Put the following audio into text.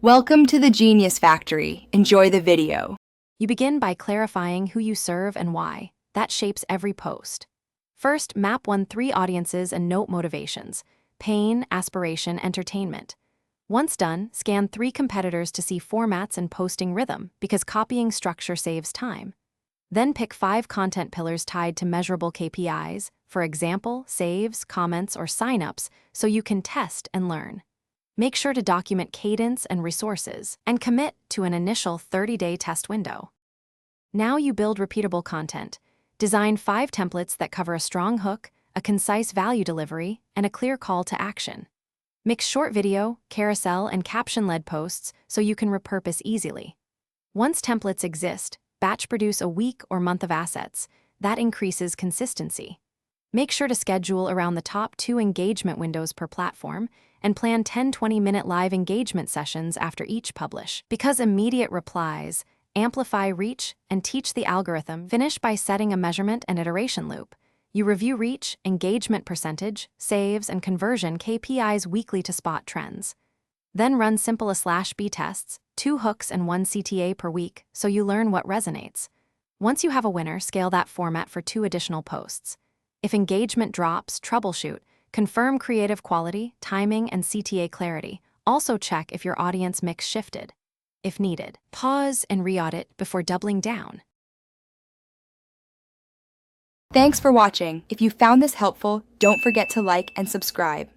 Welcome to the Genius Factory. Enjoy the video. You begin by clarifying who you serve and why. That shapes every post. First, map 3 audiences and note motivations: pain, aspiration, entertainment. Once done, scan 3 competitors to see formats and posting rhythm, because copying structure saves time. Then pick 5 content pillars tied to measurable KPIs, for example, saves, comments, or signups, so you can test and learn. Make sure to document cadence and resources, and commit to an initial 30-day test window. Now you build repeatable content. Design 5 templates that cover a strong hook, a concise value delivery, and a clear call to action. Mix short video, carousel, and caption-led posts so you can repurpose easily. Once templates exist, batch produce a week or month of assets. That increases consistency. Make sure to schedule around the top 2 engagement windows per platform, and plan 10-20-minute live engagement sessions after each publish. Because immediate replies amplify reach and teach the algorithm. Finish by setting a measurement and iteration loop. You review reach, engagement percentage, saves, and conversion KPIs weekly to spot trends. Then run simple A/B tests, 2 hooks and 1 CTA per week, so you learn what resonates. Once you have a winner, scale that format for 2 additional posts. If engagement drops, troubleshoot. Confirm creative quality, timing, and CTA clarity. Also check if your audience mix shifted. If needed, pause and re-audit before doubling down. Thanks for watching. If you found this helpful, don't forget to like and subscribe.